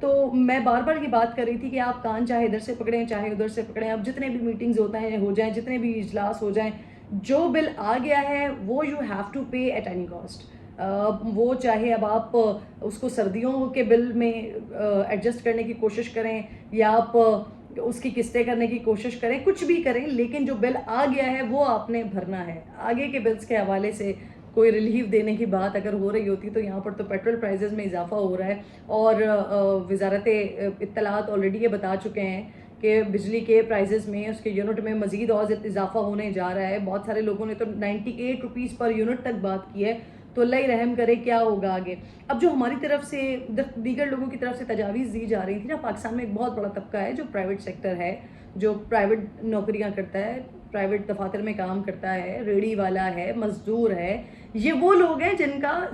تو میں بار بار یہ بات کر رہی تھی کہ آپ کان چاہے ادھر سے پکڑیں چاہے ادھر سے پکڑیں، اب جتنے بھی میٹنگز ہو جائیں، جتنے بھی اجلاس ہو جائیں، جو بل آ گیا ہے وہ you have to pay at any cost. وہ چاہے اب آپ اس کو سردیوں کے بل میں ایڈجسٹ کرنے کی کوشش کریں یا آپ اس کی قسطیں کرنے کی کوشش کریں، کچھ بھی کریں، لیکن جو بل آ گیا ہے وہ آپ نے بھرنا ہے. آگے کے بلز کے حوالے سے کوئی ریلیف دینے کی بات اگر ہو رہی ہوتی تو یہاں پر تو پیٹرول پرائزز میں اضافہ ہو رہا ہے، اور وزارت اطلاعات آلریڈی یہ بتا چکے ہیں کہ بجلی کے پرائزز میں، اس کے یونٹ میں مزید اور اضافہ ہونے جا رہا ہے. بہت سارے لوگوں نے تو 98 روپیز پر یونٹ تک بات کی ہے. تو اللہ ہی رحم کرے کیا ہوگا آگے. اب جو ہماری طرف سے دیگر لوگوں کی طرف سے تجاویز دی جا رہی تھی نا، پاکستان میں ایک بہت بڑا طبقہ ہے جو پرائیویٹ سیکٹر ہے، جو پرائیویٹ نوکریاں کرتا ہے، پرائیویٹ دفاتر میں کام کرتا ہے، ریڑھی والا ہے، مزدور ہے. یہ وہ لوگ ہیں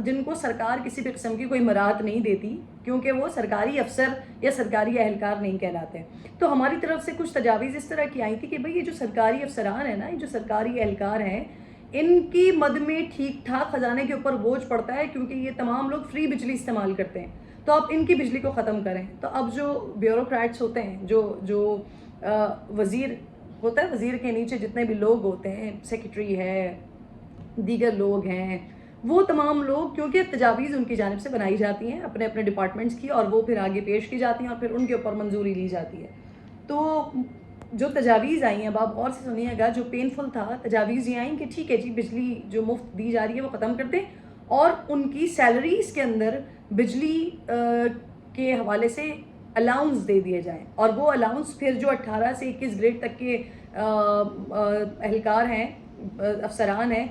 جن کو سرکار کسی بھی قسم کی کوئی مراعات نہیں دیتی، کیونکہ وہ سرکاری افسر یا سرکاری اہلکار نہیں کہلاتے. تو ہماری طرف سے کچھ تجاویز اس طرح کی آئی تھی کہ بھئی یہ جو سرکاری افسران ہیں نا، یہ جو سرکاری اہلکار ہیں، ان کی مد میں ٹھیک ٹھاک خزانے کے اوپر بوجھ پڑتا ہے، کیونکہ یہ تمام لوگ فری بجلی استعمال کرتے ہیں. تو آپ ان کی بجلی کو ختم کریں. تو اب جو بیوروکریٹس ہوتے ہیں، جو وزیر ہوتا ہے، وزیر کے نیچے جتنے بھی لوگ ہوتے ہیں، سیکرٹری ہے، دیگر لوگ ہیں، وہ تمام لوگ، کیونکہ تجاویز ان کی جانب سے بنائی جاتی ہیں اپنے اپنے ڈپارٹمنٹس کی، اور وہ پھر آگے پیش کی جاتی ہیں اور پھر ان کے اوپر منظوری لی جاتی ہے. تو جو تجاویز آئی ہیں، اب آپ غور سے سنیے گا، جو پینفل تھا، تجاویز یہ آئیں کہ ٹھیک ہے جی، بجلی جو مفت دی جا رہی ہے وہ ختم کر دیں، اور ان کی سیلریز کے اندر بجلی کے حوالے سے الاؤنس دے دیے جائیں. اور وہ الاؤنس پھر جو 18 سے 21 گریڈ تک کے اہلکار ہیں، افسران ہیں،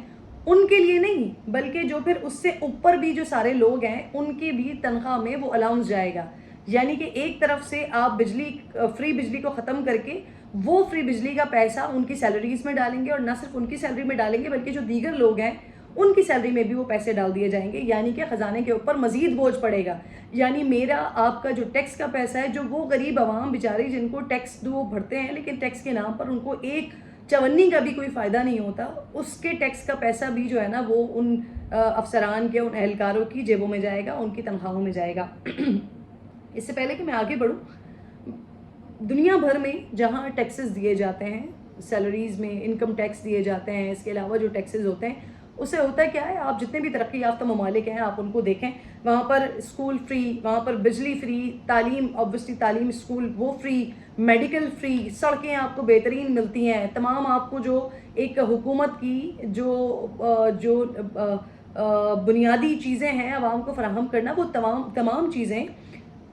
ان کے لیے نہیں، بلکہ جو پھر اس سے اوپر بھی جو سارے لوگ ہیں ان کی بھی تنخواہ میں وہ الاؤنس جائے گا. یعنی کہ ایک طرف سے آپ فری بجلی کو ختم کر کے وہ فری بجلی کا پیسہ ان کی سیلریز میں ڈالیں گے، اور نہ صرف ان کی سیلری میں ڈالیں گے بلکہ جو دیگر لوگ ہیں ان کی سیلری میں بھی وہ پیسے ڈال دیے جائیں گے. یعنی کہ خزانے کے اوپر مزید بوجھ پڑے گا. یعنی میرا آپ کا جو ٹیکس کا پیسہ ہے، جو وہ غریب عوام بیچاری جن کو ٹیکس وہ بھرتے ہیں لیکن ٹیکس کے نام پر ان کو ایک چونی کا بھی کوئی فائدہ نہیں ہوتا، اس کے ٹیکس کا پیسہ بھی جو ہے نا وہ ان افسران کے، ان اہلکاروں کی جیبوں میں جائے گا، ان کی تنخواہوں میں جائے گا. اس سے پہلے کہ میں آگے بڑھوں، دنیا بھر میں جہاں ٹیکسز دیے جاتے ہیں، سیلریز میں انکم ٹیکس دیے جاتے ہیں، اس کے علاوہ جو ٹیکسز ہوتے ہیں، اس سے ہوتا کیا ہے، آپ جتنے بھی ترقی یافتہ ممالک ہیں آپ ان کو دیکھیں، وہاں پر اسکول فری، وہاں پر بجلی فری، تعلیم، اوبویسلی تعلیم اسکول وہ فری، میڈیکل فری، سڑکیں آپ کو بہترین ملتی ہیں، تمام آپ کو جو ایک حکومت کی جو بنیادی چیزیں ہیں عوام کو فراہم کرنا، وہ تمام چیزیں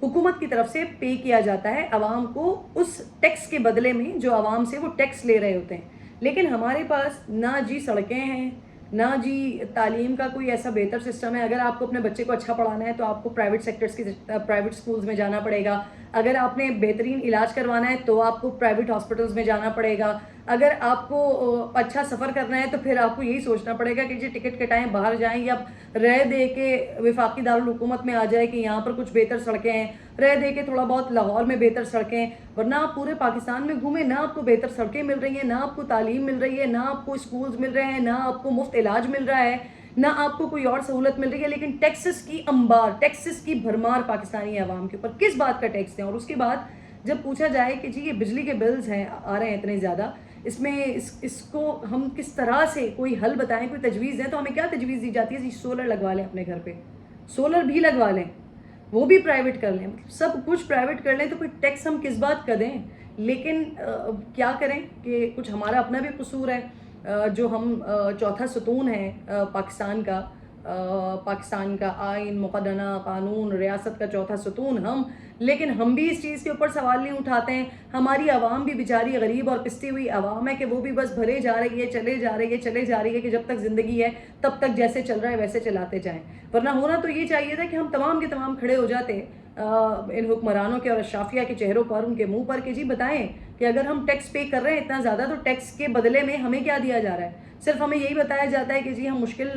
حکومت کی طرف سے پے کیا جاتا ہے عوام کو اس ٹیکس کے بدلے میں جو عوام سے وہ ٹیکس لے رہے ہوتے ہیں. لیکن ہمارے پاس نہ جی سڑکیں ہیں، نہ جی تعلیم کا کوئی ایسا بہتر سسٹم ہے. اگر آپ کو اپنے بچے کو اچھا پڑھانا ہے تو آپ کو پرائیویٹ سکولز میں جانا پڑے گا. اگر آپ نے بہترین علاج کروانا ہے تو آپ کو پرائیویٹ ہاسپٹلز میں جانا پڑے گا. اگر آپ کو اچھا سفر کرنا ہے تو پھر آپ کو یہی سوچنا پڑے گا کہ جی ٹکٹ کٹائیں باہر جائیں، یا رہ دے کے وفاقی دارالحکومت میں آ جائے کہ یہاں پر کچھ بہتر سڑکیں ہیں، رہ دے کے تھوڑا بہت لاہور میں بہتر سڑکیں. ورنہ آپ پورے پاکستان میں گھومیں، نہ آپ کو بہتر سڑکیں مل رہی ہیں، نہ آپ کو تعلیم مل رہی ہے، نہ آپ کو اسکولز مل رہے ہیں، نہ آپ کو مفت علاج مل رہا ہے، نہ آپ کو کوئی اور سہولت مل رہی ہے. لیکن ٹیکسز کی بھرمار پاکستانی عوام کے اوپر. کس بات کا ٹیکس دیں؟ اور اس کے بعد جب پوچھا جائے کہ جی یہ بجلی کے بلز ہیں آ رہے ہیں اتنے زیادہ، اس میں اس کو ہم کس طرح سے کوئی حل بتائیں، کوئی تجویز دیں، تو ہمیں کیا تجویز دی جاتی ہے؟ جی سولر لگوا لیں اپنے گھر پہ، سولر بھی لگوا لیں، وہ بھی پرائیویٹ کر لیں، سب کچھ پرائیویٹ کر لیں. تو کوئی ٹیکس ہم کس بات کا دیں؟ لیکن کیا کریں کہ کچھ ہمارا اپنا بھی قصور ہے، جو ہم چوتھا ستون ہے پاکستان کا آئین، مقننہ قانون، ریاست کا چوتھا ستون ہم، لیکن ہم بھی اس چیز کے اوپر سوال نہیں اٹھاتے ہیں. ہماری عوام بھی بیچاری غریب اور پستی ہوئی عوام ہے کہ وہ بھی بس بھرے جا رہی ہے، چلے جا رہی ہے کہ جب تک زندگی ہے تب تک جیسے چل رہا ہے ویسے چلاتے جائیں. ورنہ ہونا تو یہ چاہیے تھا کہ ہم تمام کے تمام کھڑے ہو جاتے ان حکمرانوں کے اور اشرافیہ کے چہروں پر، ان کے منہ پر، کہ جی بتائیں کہ اگر ہم ٹیکس پے کر رہے ہیں اتنا زیادہ تو ٹیکس کے بدلے میں ہمیں کیا دیا جا رہا ہے؟ صرف ہمیں یہی بتایا جاتا ہے کہ جی ہم مشکل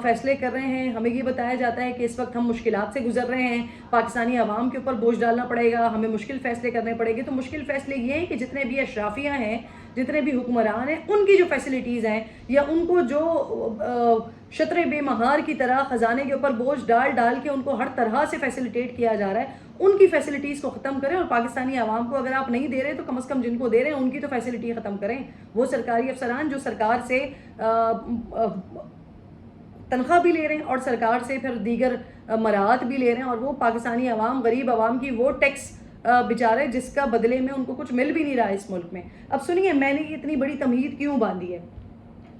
فیصلے کر رہے ہیں، ہمیں یہ بتایا جاتا ہے کہ اس وقت ہم مشکلات سے گزر رہے ہیں، پاکستانی عوام کے اوپر بوجھ ڈالنا پڑے گا، ہمیں مشکل فیصلے کرنے پڑیں گے. تو مشکل فیصلے یہ ہیں کہ جتنے بھی اشرافیہ ہیں جتنے بھی حکمران ہیں ان کی جو فیسلٹیز ہیں یا ان کو جو شطر بے مہار کی طرح خزانے کے اوپر بوجھ ڈال ڈال کے ان کو ہر طرح سے فیسلیٹیٹ کیا جا رہا ہے، ان کی فیسلٹیز کو ختم کریں، اور پاکستانی عوام کو اگر آپ نہیں دے رہے تو کم از کم جن کو دے رہے ہیں ان کی تو فیسلٹی ختم کریں۔ وہ سرکاری افسران جو سرکار سے تنخواہ بھی لے رہے ہیں اور سرکار سے پھر دیگر مراعات بھی لے رہے ہیں، اور وہ پاکستانی عوام، غریب عوام کی وہ ٹیکس بیچارے جس کا بدلے میں ان کو کچھ مل بھی نہیں رہا ہے اس ملک میں۔ اب سنیے میں نے یہ اتنی بڑی تمہید کیوں باندھی ہے۔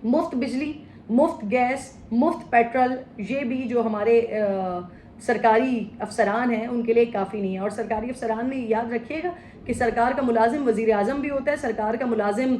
مفت بجلی، مفت گیس، مفت پیٹرول، یہ بھی جو ہمارے سرکاری افسران ہیں ان کے لیے کافی نہیں ہے، اور سرکاری افسران میں یاد رکھیے گا کہ سرکار کا ملازم وزیر اعظم بھی ہوتا ہے، سرکار کا ملازم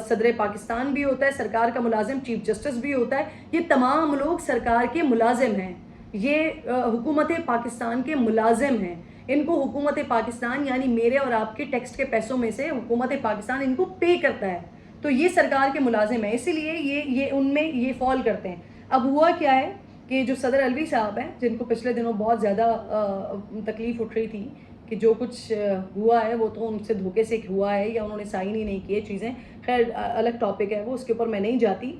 صدر پاکستان بھی ہوتا ہے، سرکار کا ملازم چیف جسٹس بھی ہوتا ہے، یہ تمام لوگ سرکار کے ملازم ہیں، یہ حکومت پاکستان کے ملازم ہیں، ان کو حکومت پاکستان یعنی میرے اور آپ کے ٹیکس کے پیسوں میں سے حکومت پاکستان ان کو پے کرتا ہے، تو یہ سرکار کے ملازم ہیں، اسی لیے یہ ان میں یہ فال کرتے ہیں۔ اب ہوا کیا ہے کہ جو صدر علوی صاحب ہیں جن کو پچھلے دنوں بہت زیادہ تکلیف اٹھ رہی تھی کہ جو کچھ ہوا ہے وہ تو ان سے دھوکے سے ہوا ہے یا انہوں نے سائن ہی نہیں کیے چیزیں، خیر الگ ٹاپک ہے وہ، اس کے اوپر میں نہیں جاتی۔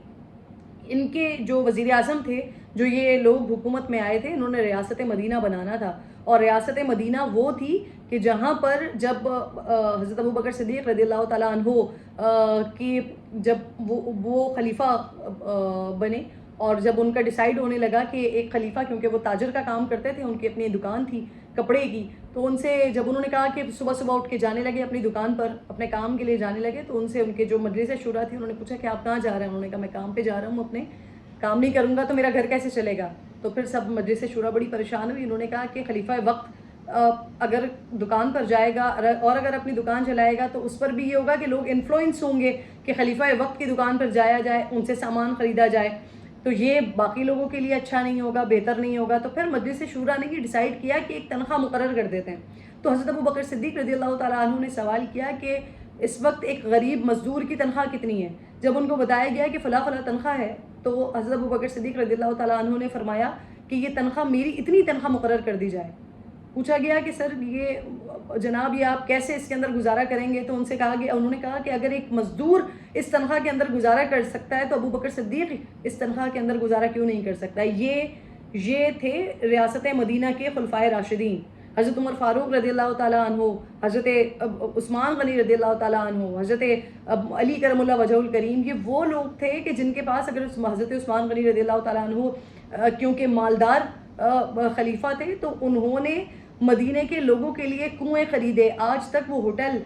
ان کے جو وزیر اعظم تھے، جو یہ لوگ حکومت میں آئے تھے، انہوں نے ریاست مدینہ بنانا تھا، اور ریاست مدینہ وہ تھی کہ جہاں پر جب حضرت ابوبکر صدیق رضی اللہ تعالیٰ عنہ کی جب وہ خلیفہ بنے، اور جب ان کا ڈیسائیڈ ہونے لگا کہ ایک خلیفہ، کیونکہ وہ تاجر کا کام کرتے تھے، ان کی اپنی دکان تھی کپڑے کی، تو ان سے جب انہوں نے کہا کہ صبح صبح اٹھ کے جانے لگے اپنی دکان پر اپنے کام کے لیے جانے لگے، تو ان سے ان کے جو مجلس شورا تھی انہوں نے پوچھا کہ آپ کہاں جا رہے ہیں؟ انہوں نے کہا میں کام پہ جا رہا ہوں، اپنے کام نہیں کروں گا تو میرا گھر کیسے چلے گا؟ تو پھر سب مجلس شورا بڑی پریشان ہوئی، انہوں نے کہا کہ خلیفہ وقت اگر دکان پر جائے گا اور اگر اپنی دکان چلائے گا تو اس پر بھی یہ ہوگا کہ لوگ انفلوئنس ہوں گے کہ خلیفہ وقت کی دکان پر جایا جائے، ان سے سامان خریدا جائے، تو یہ باقی لوگوں کے لیے اچھا نہیں ہوگا، بہتر نہیں ہوگا۔ تو پھر مجلس شورا نے یہ ڈیسائیڈ کیا کہ ایک تنخواہ مقرر کر دیتے ہیں۔ تو حضرت ابوبکر صدیق رضی اللہ تعالیٰ عنہ نے سوال کیا کہ اس وقت ایک غریب مزدور کی تنخواہ کتنی ہے؟ جب ان کو بتایا گیا کہ فلاں فلاں تنخواہ ہے، تو حضرت ابوبکر صدیق رضی اللہ تعالیٰ عنہ نے فرمایا کہ یہ تنخواہ میری اتنی تنخواہ مقرر کر دی جائے۔ پوچھا گیا کہ سر یہ جناب یہ آپ کیسے اس کے اندر گزارا کریں گے؟ تو ان سے کہا گیا، انہوں نے کہا کہ اگر ایک مزدور اس تنخواہ کے اندر گزارا کر سکتا ہے تو ابوبکر صدیق اس تنخواہ کے اندر گزارا کیوں نہیں کر سکتا؟ یہ تھے ریاست مدینہ کے خلفائے راشدین، حضرت عمر فاروق رضی اللہ تعالیٰ عنہ، حضرت عثمان غنی رضی اللہ تعالیٰ عنہ، حضرت علی کرم اللہ وجہ الکریم، یہ وہ لوگ تھے کہ جن کے پاس، اگر حضرت عثمان غنی رضی اللہ تعالیٰ عنہ کیونکہ مالدار خلیفہ تھے تو انہوں نے مدینے کے لوگوں کے لیے کنویں خریدے۔ آج تک وہ ہوٹل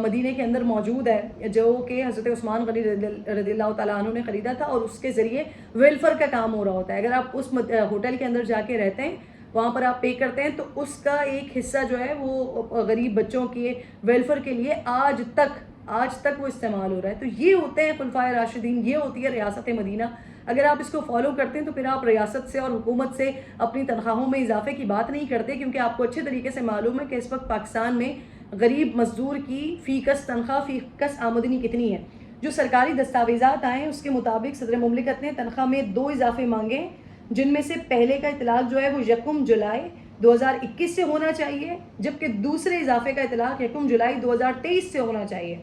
مدینے کے اندر موجود ہے جو کہ حضرت عثمان غنی رضی اللہ تعالیٰ عنہ نے خریدا تھا، اور اس کے ذریعے ویلفیئر کا کام ہو رہا ہوتا ہے۔ اگر آپ اس ہوٹل کے اندر جا کے رہتے ہیں، وہاں پر آپ پے کرتے ہیں، تو اس کا ایک حصہ جو ہے وہ غریب بچوں کے ویلفیئر کے لیے آج تک وہ استعمال ہو رہا ہے۔ تو یہ ہوتے ہیں خلفائے راشدین، یہ ہوتی ہے ریاست مدینہ۔ اگر آپ اس کو فالو کرتے ہیں تو پھر آپ ریاست سے اور حکومت سے اپنی تنخواہوں میں اضافے کی بات نہیں کرتے، کیونکہ آپ کو اچھے طریقے سے معلوم ہے کہ اس وقت پاکستان میں غریب مزدور کی فی کس تنخواہ، فی کس آمدنی کتنی ہے۔ جو سرکاری دستاویزات آئے ہیں اس کے مطابق صدر مملکت نے تنخواہ میں 2 اضافے مانگے ہیں، جن میں سے پہلے کا اطلاق جو ہے وہ 1 جولائی 2021 سے ہونا چاہیے، جبکہ دوسرے اضافے کا اطلاق 1 جولائی 2023 سے ہونا چاہیے۔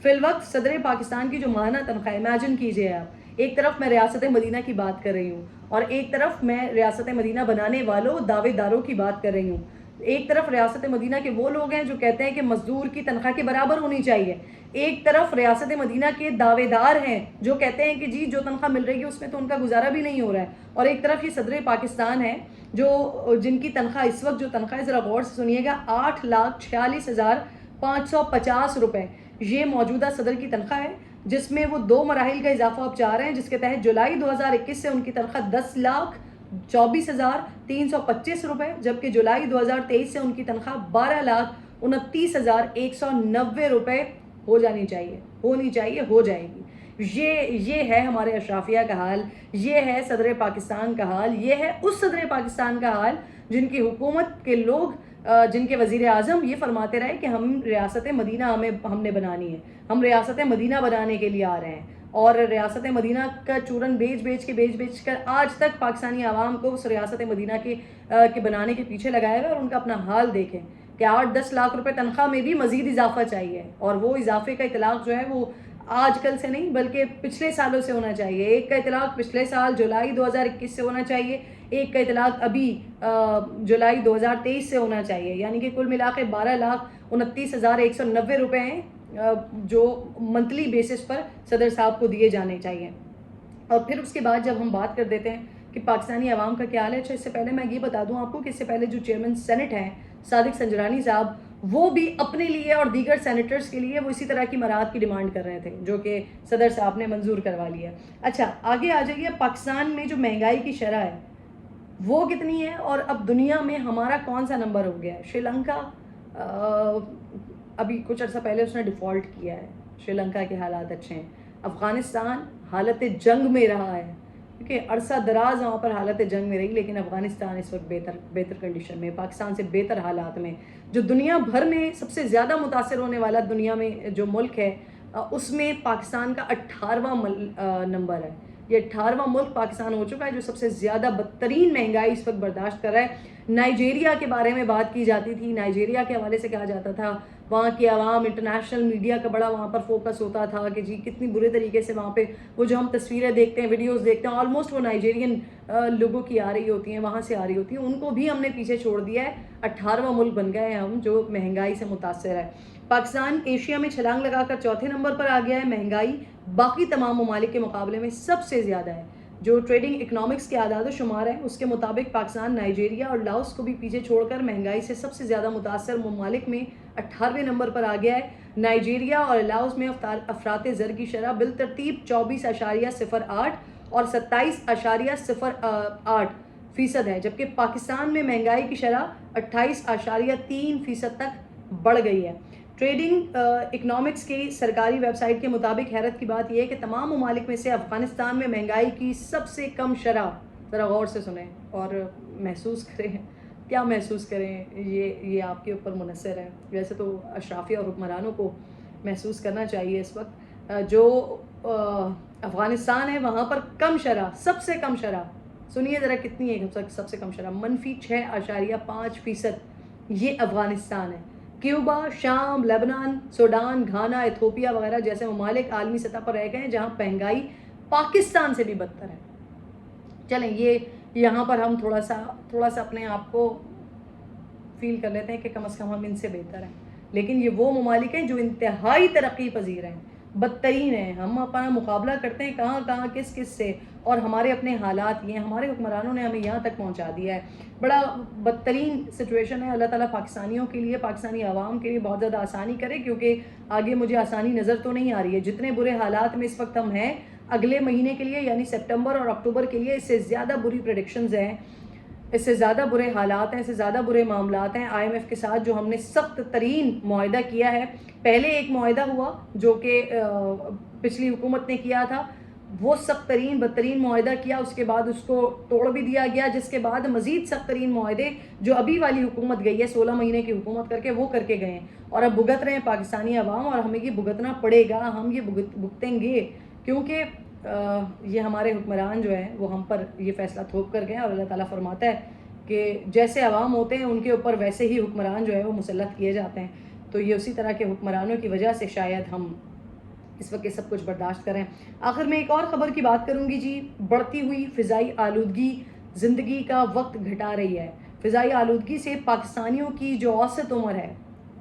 فی الوقت صدر پاکستان کی جو ماہانہ تنخواہ، امیجن کیجئے آپ، ایک طرف میں ریاست مدینہ کی بات کر رہی ہوں اور ایک طرف میں ریاست مدینہ بنانے والوں دعوے داروں کی بات کر رہی ہوں۔ ایک طرف ریاست مدینہ کے وہ لوگ ہیں جو کہتے ہیں کہ مزدور کی تنخواہ کے برابر ہونی چاہیے، ایک طرف ریاست مدینہ کے دعوے دار ہیں جو کہتے ہیں کہ جی جو تنخواہ مل رہی ہے اس میں تو ان کا گزارا بھی نہیں ہو رہا ہے، اور ایک طرف یہ صدر پاکستان ہے جن کی تنخواہ اس وقت جو تنخواہ، ذرا غور سے سنیے گا، 8,46,550 روپے یہ موجودہ صدر کی تنخواہ ہے، جس میں وہ 2 مراحل کا اضافہ اب چاہ رہے ہیں، جس کے تحت جولائی 2021 سے ان کی تنخواہ 10,24,325 روپے، جبکہ جولائی 2023 سے ان کی تنخواہ 12,29,190 روپے ہو جانی چاہیے، ہو جائے گی۔ یہ ہے ہمارے اشرافیہ کا حال، یہ ہے صدر پاکستان کا حال، یہ ہے اس صدر پاکستان کا حال جن کی حکومت کے لوگ، جن کے وزیر اعظم یہ فرماتے رہے کہ ہم ریاست مدینہ ہم نے بنانی ہے، ہم ریاست مدینہ بنانے کے لیے آ رہے ہیں، اور ریاست مدینہ کا چورن بیچ کر آج تک پاکستانی عوام کو اس ریاست مدینہ کے بنانے کے پیچھے لگایا ہوا ہے۔ اور ان کا اپنا حال دیکھیں کہ 8-10 لاکھ روپے تنخواہ میں بھی مزید اضافہ چاہیے، اور وہ اضافے کا اطلاق جو ہے وہ آج کل سے نہیں بلکہ پچھلے سالوں سے ہونا چاہیے. ایک کا اطلاق پچھلے سال جولائی 2021 سے ہونا چاہیے, ایک کا اطلاق ابھی جولائی 2023 سے ہونا چاہیے, یعنی کہ کل ملا کے 12,29,190 روپے ہیں جو منتھلی بیسس پر صدر صاحب کو دیے جانے چاہیے. اور پھر اس کے بعد جب ہم بات کر دیتے ہیں کہ پاکستانی عوام کا کیا حال ہے, اچھا اس سے پہلے میں یہ بتا دوں آپ کو کہ اس سے پہلے جو چیئرمین سینٹ ہیں صادق سنجرانی صاحب, وہ بھی اپنے لیے اور دیگر سینیٹرز کے لیے وہ اسی طرح کی مراعات کی ڈیمانڈ کر رہے تھے جو کہ صدر صاحب نے منظور کروا لیا. اچھا آگے آ جائیے, پاکستان میں جو مہنگائی کی شرح ہے وہ کتنی ہے, اور اب دنیا میں ہمارا کون سا نمبر ہو گیا ہے. شری لنکا ابھی کچھ عرصہ پہلے اس نے ڈیفالٹ کیا ہے, شری لنکا کے حالات اچھے ہیں. افغانستان حالت جنگ میں رہا ہے, کیونکہ عرصہ دراز وہاں پر حالت جنگ میں رہی, لیکن افغانستان اس وقت بہتر کنڈیشن میں, پاکستان سے بہتر حالات میں. جو دنیا بھر میں سب سے زیادہ متاثر ہونے والا دنیا میں جو ملک ہے اس میں پاکستان کا 18واں نمبر ہے. یہ 18واں ملک پاکستان ہو چکا ہے جو سب سے زیادہ بدترین مہنگائی اس وقت برداشت کر رہا ہے. نائجیریا کے بارے میں بات کی جاتی تھی, نائجیریا کے حوالے سے کہا جاتا تھا وہاں کی عوام, انٹرنیشنل میڈیا کا بڑا وہاں پر فوکس ہوتا تھا کہ جی کتنی برے طریقے سے وہاں پہ وہ جو ہم تصویریں دیکھتے ہیں, ویڈیوز دیکھتے ہیں, آلموسٹ وہ نائجیرین لوگوں کی آ رہی ہوتی ہیں, وہاں سے آ رہی ہوتی ہیں, ان کو بھی ہم نے پیچھے چھوڑ دیا ہے. 18واں ملک بن گئے ہیں ہم جو مہنگائی سے متاثر ہے. پاکستان ایشیا میں چھلانگ لگا کر چوتھے نمبر پر آ گیا ہے. مہنگائی باقی تمام ممالک کے مقابلے میں سب سے زیادہ ہے. جو ٹریڈنگ اکنامکس کے اعداد و شمار ہیں اس کے مطابق پاکستان نائجیریا اور لاؤس کو بھی پیچھے چھوڑ کر مہنگائی سے سب سے زیادہ متاثر ممالک میں 18ویں نمبر پر آ گیا ہے. نائجیریا اور لاؤس میں افراط زر کی شرح بالترتیب 24.08 اور 27.08% ہے, جبکہ پاکستان میں مہنگائی کی شرح 28.3% تک بڑھ گئی ہے. ٹریڈنگ اکنامکس کی سرکاری ویب سائٹ کے مطابق حیرت کی بات یہ ہے کہ تمام ممالک میں سے افغانستان میں مہنگائی کی سب سے کم شرح, ذرا غور سے سنیں اور محسوس کریں, کیا محسوس کریں یہ آپ کے اوپر منحصر ہے. ویسے تو اشرافیہ اور حکمرانوں کو محسوس کرنا چاہیے اس وقت. جو افغانستان ہے وہاں پر کم شرح, سب سے کم شرح سنیے ذرا کتنی ہے سب سے کم شرح, -6.5%. یہ افغانستان ہے. کیوبا, شام, لبنان, سوڈان, گھانا, ایتھوپیا وغیرہ جیسے ممالک عالمی سطح پر رہ گئے ہیں جہاں مہنگائی پاکستان سے بھی بدتر ہے. چلیں یہ یہاں پر ہم تھوڑا سا اپنے آپ کو فیل کر لیتے ہیں کہ کم از کم ہم ان سے بہتر ہیں, لیکن یہ وہ ممالک ہیں جو انتہائی ترقی پذیر ہیں, بدترین ہیں. ہم اپنا مقابلہ کرتے ہیں کہاں کس سے, اور ہمارے اپنے حالات یہ ہیں, ہمارے حکمرانوں نے ہمیں یہاں تک پہنچا دیا ہے. بڑا بدترین سچویشن ہے. اللہ تعالیٰ پاکستانیوں کے لیے, پاکستانی عوام کے لیے بہت زیادہ آسانی کرے, کیونکہ آگے مجھے آسانی نظر تو نہیں آ رہی ہے. جتنے برے حالات میں اس وقت ہم ہیں اگلے مہینے کے لیے یعنی سپٹمبر اور اکتوبر کے لیے اس سے زیادہ بری پریڈکشنز ہیں, اس سے زیادہ برے حالات ہیں, اس سے زیادہ برے معاملات ہیں. IMF کے ساتھ جو ہم نے سخت ترین معاہدہ کیا ہے, پہلے ایک معاہدہ ہوا جو کہ پچھلی حکومت نے کیا تھا, وہ سخت ترین بدترین معاہدہ کیا, اس کے بعد اس کو توڑ بھی دیا گیا, جس کے بعد مزید سخت ترین معاہدے جو ابھی والی حکومت گئی ہے 16 مہینے کی حکومت کر کے وہ کر کے گئے ہیں, اور اب بھگت رہے ہیں پاکستانی عوام, اور ہمیں یہ بھگتنا پڑے گا, ہم یہ بھگتیں گے, کیونکہ یہ ہمارے حکمران جو ہیں وہ ہم پر یہ فیصلہ تھوپ کر گئے ہیں. اور اللہ تعالیٰ فرماتا ہے کہ جیسے عوام ہوتے ہیں ان کے اوپر ویسے ہی حکمران جو ہے وہ مسلط کیے جاتے ہیں. تو یہ اسی طرح کے حکمرانوں کی وجہ سے شاید ہم اس وقت یہ سب کچھ برداشت کریں. آخر میں ایک اور خبر کی بات کروں گی جی. بڑھتی ہوئی فضائی آلودگی زندگی کا وقت گھٹا رہی ہے. فضائی آلودگی سے پاکستانیوں کی جو اوسط عمر ہے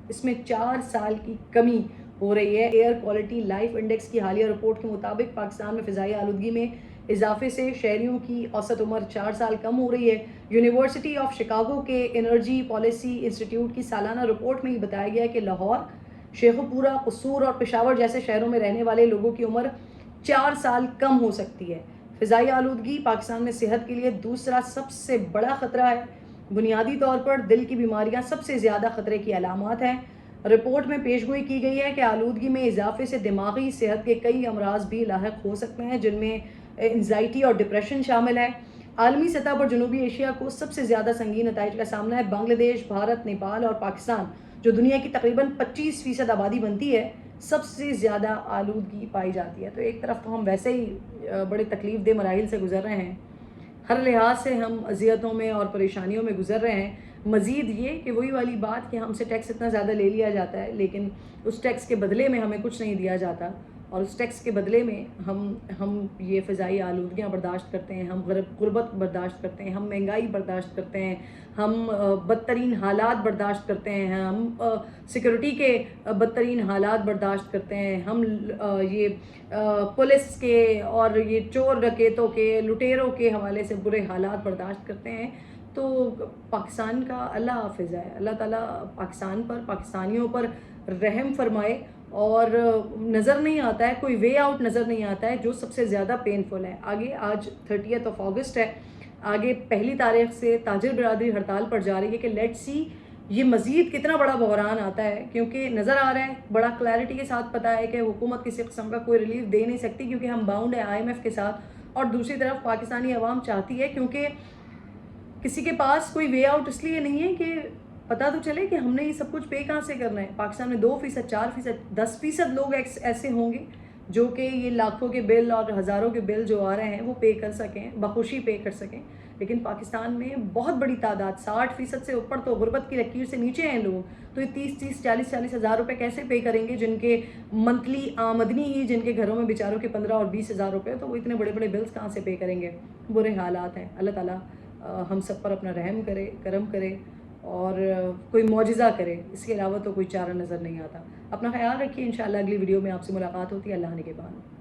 اس میں 4 سال کی کمی ہو رہی ہے. ایئر کوالٹی لائف انڈیکس کی حالیہ رپورٹ کے مطابق پاکستان میں فضائی آلودگی میں اضافے سے شہریوں کی اوسط عمر 4 سال کم ہو رہی ہے. یونیورسٹی آف شکاگو کے انرجی پالیسی انسٹیٹیوٹ کی سالانہ رپورٹ میں یہ بتایا گیا ہے کہ لاہور, شیخوپورہ, قصور اور پشاور جیسے شہروں میں رہنے والے لوگوں کی عمر 4 سال کم ہو سکتی ہے. فضائی آلودگی پاکستان میں صحت کے لیے دوسرا سب سے بڑا خطرہ ہے. بنیادی طور پر دل کی بیماریاں سب سے زیادہ خطرے کی علامات ہیں. رپورٹ میں پیشگوئی کی گئی ہے کہ آلودگی میں اضافے سے دماغی صحت کے کئی امراض بھی لاحق ہو سکتے ہیں, جن میں انزائٹی اور ڈپریشن شامل ہے. عالمی سطح پر جنوبی ایشیا کو سب سے زیادہ سنگین نتائج کا سامنا ہے. بنگلہ دیش, بھارت, نیپال اور پاکستان جو دنیا کی تقریباً 25% آبادی بنتی ہے, سب سے زیادہ آلودگی پائی جاتی ہے. تو ایک طرف تو ہم ویسے ہی بڑے تکلیف دہ مراحل سے گزر رہے ہیں, ہر لحاظ سے ہم اذیتوں میں اور پریشانیوں میں گزر رہے ہیں. مزید یہ کہ وہی والی بات کہ ہم سے ٹیکس اتنا زیادہ لے لیا جاتا ہے لیکن اس ٹیکس کے بدلے میں ہمیں کچھ نہیں دیا جاتا, اور اس ٹیکس کے بدلے میں ہم یہ فضائی آلودگیاں برداشت کرتے ہیں، ہم غربت برداشت کرتے ہیں، ہم مہنگائی برداشت کرتے ہیں، ہم بدترین حالات برداشت کرتے ہیں، ہم سیکورٹی کے بدترین حالات برداشت کرتے ہیں، ہم یہ پولیس کے اور یہ چور ڈکیتوں کے لٹیروں کے حوالے سے برے حالات برداشت کرتے ہیں. تو پاکستان کا اللہ حافظ ہے. اللہ تعالیٰ پاکستان پر، پاکستانیوں پر رحم فرمائے. اور نظر نہیں آتا ہے کوئی وے آؤٹ، نظر نہیں آتا ہے جو سب سے زیادہ پینفل ہے. آگے آج 30 اگست ہے، آگے 1 سے تاجر برادری ہڑتال پر جا رہی ہے کہ لیٹ سی یہ مزید کتنا بڑا بحران آتا ہے، کیونکہ نظر آ رہا ہے بڑا کلیئرٹی کے ساتھ پتہ ہے کہ حکومت کسی قسم کا کوئی ریلیف دے نہیں سکتی، کیونکہ ہم باؤنڈ ہے IMF کے ساتھ. اور دوسری طرف پاکستانی عوام چاہتی ہے، کیونکہ کسی کے پاس کوئی وے آؤٹ اس لیے نہیں ہے کہ پتہ تو چلے کہ ہم نے یہ سب کچھ پے کہاں سے کرنا ہے. پاکستان میں 2%، 4%، 10% لوگ ایسے ہوں گے جو کہ یہ لاکھوں کے بل اور ہزاروں کے بل جو آ رہے ہیں وہ پے کر سکیں، بخوشی پے کر سکیں. لیکن پاکستان میں بہت بڑی تعداد، 60% سے اوپر تو غربت کی لکیر سے نیچے ہیں لوگ. تو یہ 30 40 ہزار روپے کیسے پے کریں گے، جن کے منتھلی آمدنی ہی، جن کے گھروں میں بیچاروں کے 15 اور 20 ہزار روپے، تو وہ اتنے بڑے بڑے بلز کہاں سے پے کریں گے. برے حالات ہیں. اللہ تعالیٰ ہم سب پر اپنا رحم کرے، کرم کرے اور کوئی معجزہ کرے. اس کے علاوہ تو کوئی چارہ نظر نہیں آتا. اپنا خیال رکھیے. انشاءاللہ اگلی ویڈیو میں آپ سے ملاقات ہوتی ہے. اللہ نے کے بعد.